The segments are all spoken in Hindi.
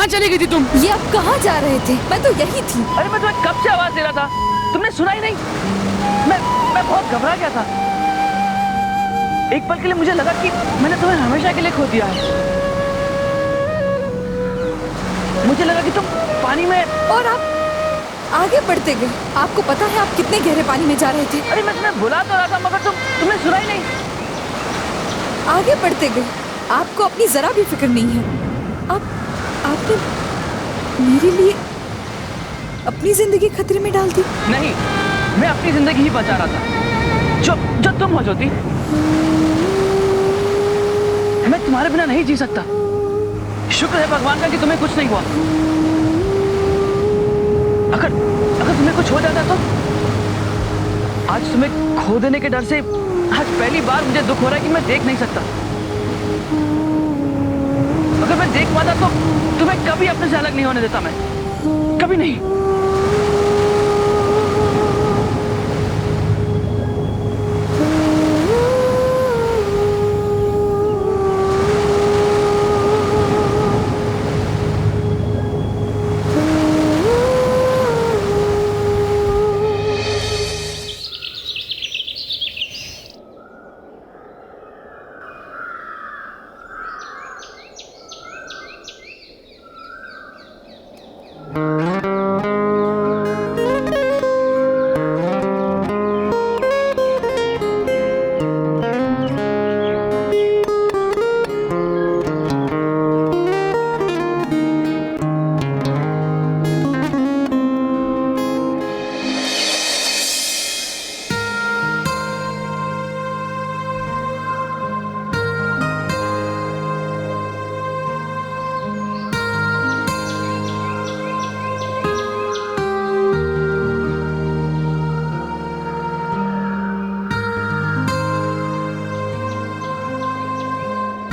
कहाँ चली गई थी तुम? ये अब कहाँ जा रहे थे? मैं तो यही थी। अरे मैं तुम्हें कब से आवाज दे रहा था, तुमने सुना ही नहीं। मैं बहुत घबरा गया था। एक पल के लिए मुझे लगा कि मैंने तुम्हें हमेशा के लिए खो दिया है। मुझे लगा कि तुम पानी में। और आप आगे बढ़ते गए। आपको पता है आप कितने गहरे पानी में जा रहे थे? अरे मैं तुम्हें बुला तो रहा था मगर तुमने सुना ही नहीं। आगे बढ़ते गए। आपको अपनी जरा भी फिक्र नहीं है। आपने मेरे लिए अपनी जिंदगी खतरे में डाल दी। नहीं, मैं अपनी जिंदगी ही बचा रहा था। जो तुम हो ज्योति, मैं तुम्हारे बिना नहीं जी सकता। शुक्र है भगवान का कि तुम्हें कुछ नहीं हुआ। अगर तुम्हें कुछ हो जाता तो आज तुम्हें खो देने के डर से आज पहली बार मुझे दुख हो रहा है कि मैं देख नहीं सकता। अगर मैं देख पाता तो तुम्हें कभी अपने से अलग नहीं होने देता। मैं कभी नहीं।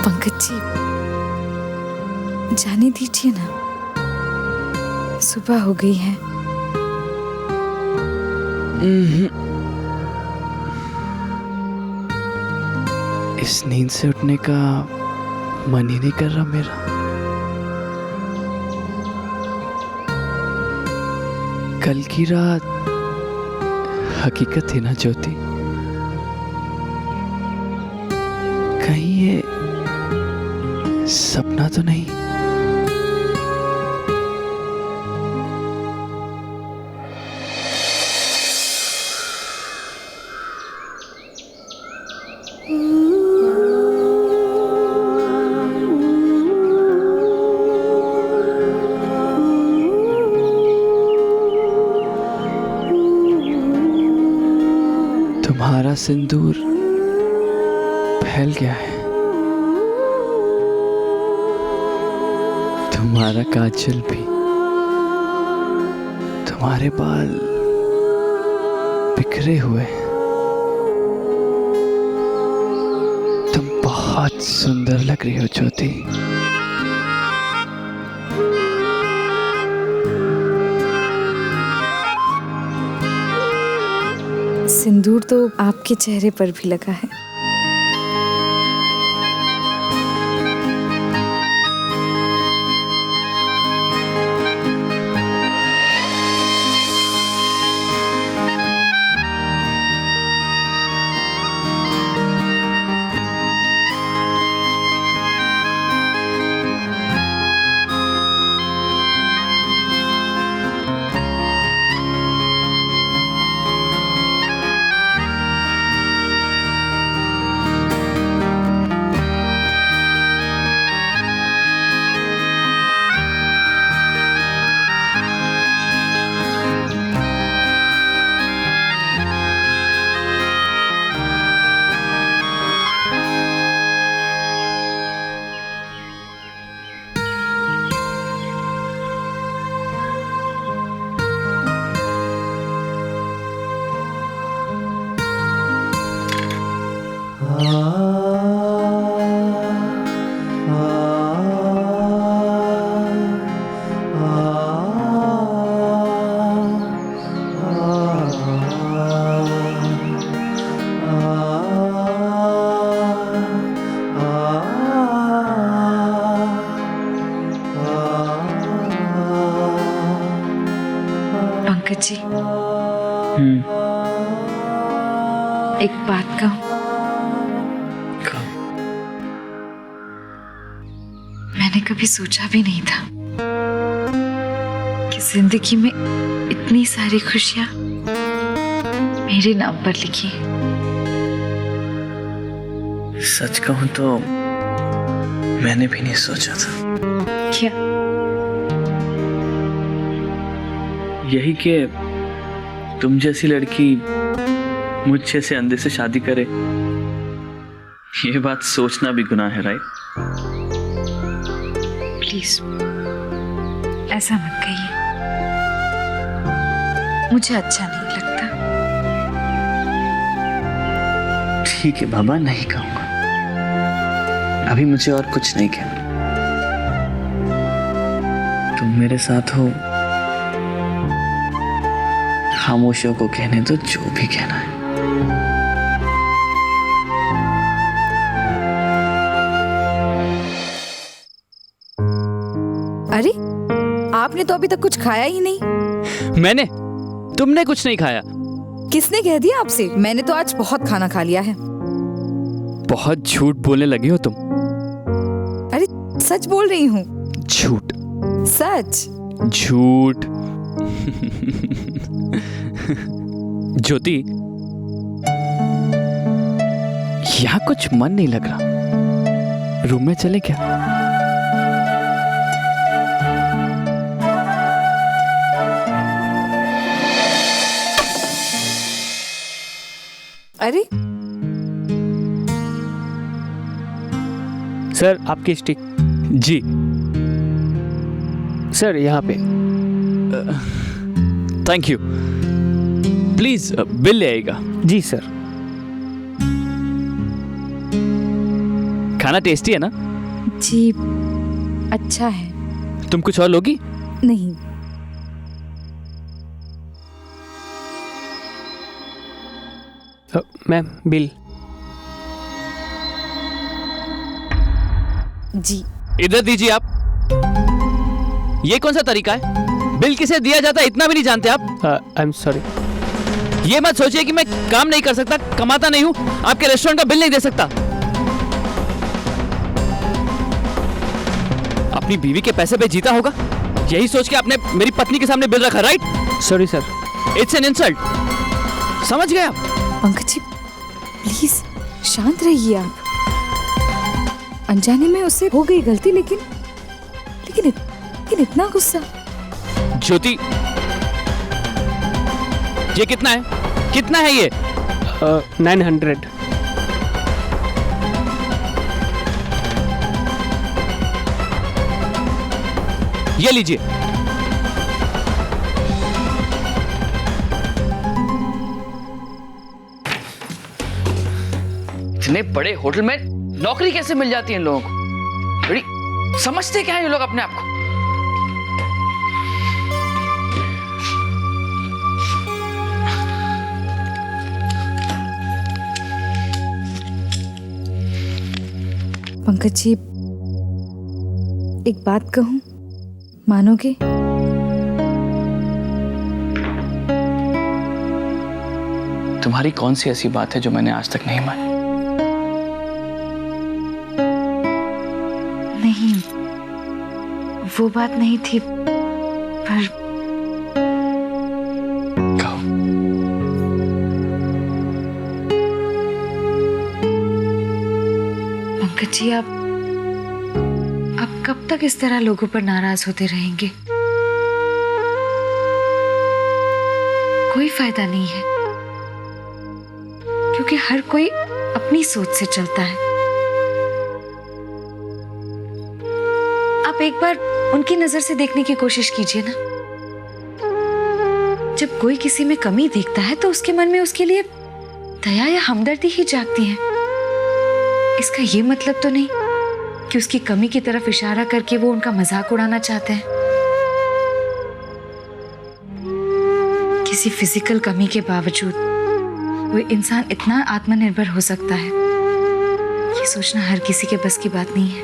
पंकज जी, जाने दीजिए ना। सुबह हो गई है। इस नींद से उठने का मन ही नहीं कर रहा मेरा। कल की रात हकीकत थी ना ज्योति? कहीं ये सपना तो नहीं? तुम्हारा सिंदूर फैल गया है, तुम्हारा काजल भी, तुम्हारे बाल बिखरे हुए। तुम बहुत सुंदर लग रही हो ज्योति। सिंदूर तो आपके चेहरे पर भी लगा है। पंकज जी, एक बात कहूं? मैंने कभी सोचा भी नहीं था कि जिंदगी में इतनी सारी खुशियां मेरे नाम पर लिखी हैं। सच कहूं तो मैंने भी नहीं सोचा था। क्या? यही कि तुम जैसी लड़की मुझसे से अंधे से शादी करे। ये बात सोचना भी गुनाह है, राइट? प्लीज ऐसा मत कहिए, मुझे अच्छा नहीं लगता। ठीक है बाबा, नहीं कहूंगा। अभी मुझे और कुछ नहीं कहना। तुम मेरे साथ हो, खामोशियों को कहने दो जो भी कहना है। अरे, आपने तो अभी तक कुछ खाया ही नहीं। मैंने? तुमने कुछ नहीं खाया। किसने कह दिया आपसे? मैंने तो आज बहुत खाना खा लिया है। बहुत झूठ बोलने लगी हो तुम। अरे सच बोल रही हूँ। झूठ। सच। झूठ। ज्योति, यहाँ कुछ मन नहीं लग रहा। रूम में चले क्या? अरे सर, आपकी स्टिक। जी सर, यहाँ पे। Thank you. प्लीज बिल ले आएगा। जी सर। खाना टेस्टी है ना? जी, अच्छा है। तुम कुछ और लोगी? नहीं। Ma'am, bill. जी। इधर दीजिए आप। ये कौन सा तरीका है? बिल किसे दिया जाता है इतना भी नहीं जानते आप? I am sorry. ये मत सोचिए कि मैं काम नहीं कर सकता, कमाता नहीं हूं, आपके रेस्टोरेंट का बिल नहीं दे सकता। अपनी बीवी के पैसे पे जीता होगा, यही सोच के आपने मेरी पत्नी के सामने बिल रखा, right? Sorry sir. It's an insult. समझ गए आप? पंकज जी, प्लीज शांत रहिए आप। अनजाने में उससे हो गई गलती, लेकिन इतना गुस्सा। ज्योति, ये कितना है? कितना है ये? 900। ये लीजिए। इतने बड़े होटल में नौकरी कैसे मिल जाती है इन लोगों को? बड़ी समझते क्या है ये लोग अपने आप को? पंकज जी, एक बात कहूं, मानोगे? तुम्हारी कौन सी ऐसी बात है जो मैंने आज तक नहीं मानी? नहीं, वो बात नहीं थी, पर कहो। पंकज जी, आप कब तक इस तरह लोगों पर नाराज होते रहेंगे? कोई फायदा नहीं है, क्योंकि हर कोई अपनी सोच से चलता है। आप एक बार उनकी नजर से देखने की कोशिश कीजिए ना। जब कोई किसी में कमी देखता है तो उसके मन में उसके लिए दया या हमदर्दी ही जागती है। इसका ये मतलब तो नहीं कि उसकी कमी की तरफ इशारा करके वो उनका मजाक उड़ाना चाहते हैं। किसी फिजिकल कमी के बावजूद वो इंसान इतना आत्मनिर्भर हो सकता है, ये सोचना हर किसी के बस की बात नहीं है।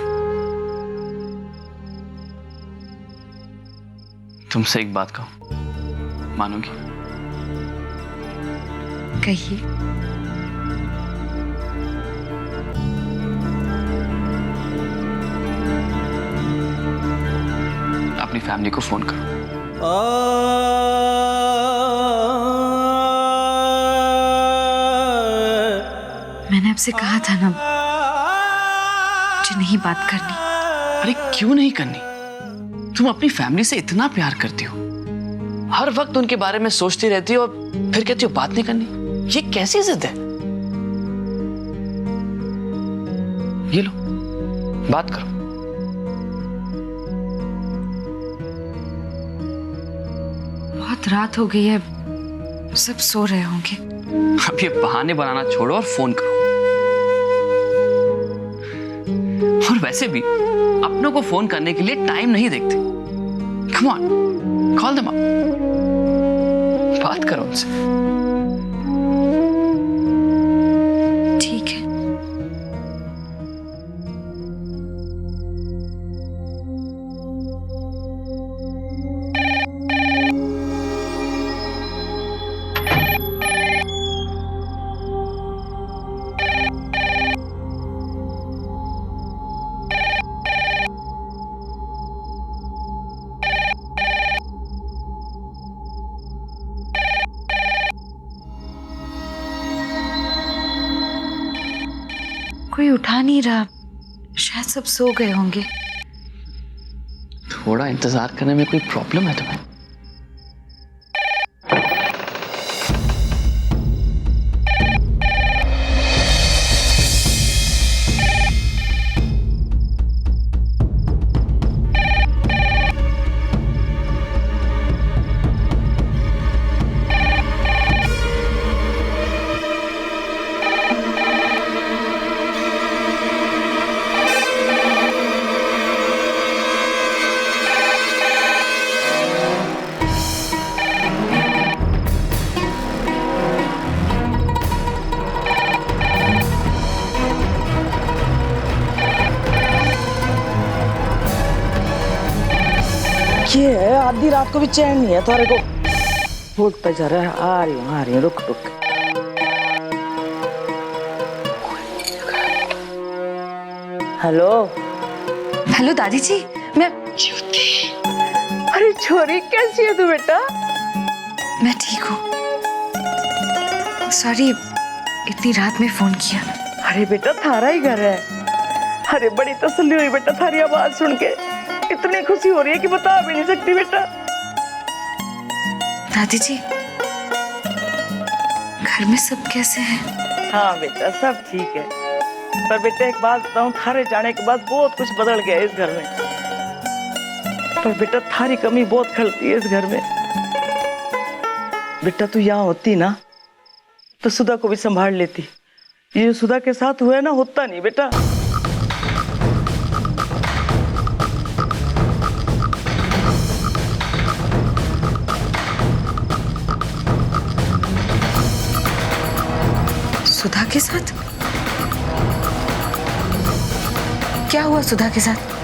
तुमसे एक बात कहूं, मानोगी? कहिए। अपनी फैमिली को फोन करो। मैंने आपसे कहा था ना मुझे नहीं बात करनी। अरे क्यों नहीं करनी? तुम अपनी फैमिली से इतना प्यार करती हो, हर वक्त उनके बारे में सोचती रहती हो और फिर कहती हो बात नहीं करनी। ये कैसी जिद है? ये लो, बात करो। बहुत रात हो गई है, सब सो रहे होंगे। अब ये बहाने बनाना छोड़ो और फोन करो। और वैसे भी अपनों को फोन करने के लिए टाइम नहीं देखते। Come on, call them up, बात करो उनसे। ठीक है। कोई उठा नहीं रहा, शायद सब सो गए होंगे। थोड़ा इंतजार करने में कोई प्रॉब्लम है तुम्हें? ये है, आधी रात को भी चैन नहीं है थारे को। उठता जा रहा है। आ रही हूँ, रुक रुक। हेलो हेलो दादी जी, मैं अरे छोरी, कैसी है तू बेटा? मैं ठीक हूँ। सॉरी इतनी रात में फोन किया। अरे बेटा थारा ही घर है। अरे बड़ी तसल्ली हुई बेटा थारी आवाज सुन के। इतनी खुशी हो रही है कि बता भी नहीं सकती बेटा। दादी जी घर में सब कैसे हैं? हाँ बेटा सब ठीक है, पर बेटा एक बात बताऊं, थारे जाने के बाद बहुत कुछ बदल गया इस घर में। पर बेटा थारी कमी बहुत खलती है इस घर में। बेटा तू यहाँ होती ना तो सुधा को भी संभाल लेती। ये जो सुधा के साथ हुआ है ना, होता नहीं बेटा। सुधा के साथ? क्या हुआ सुधा के साथ?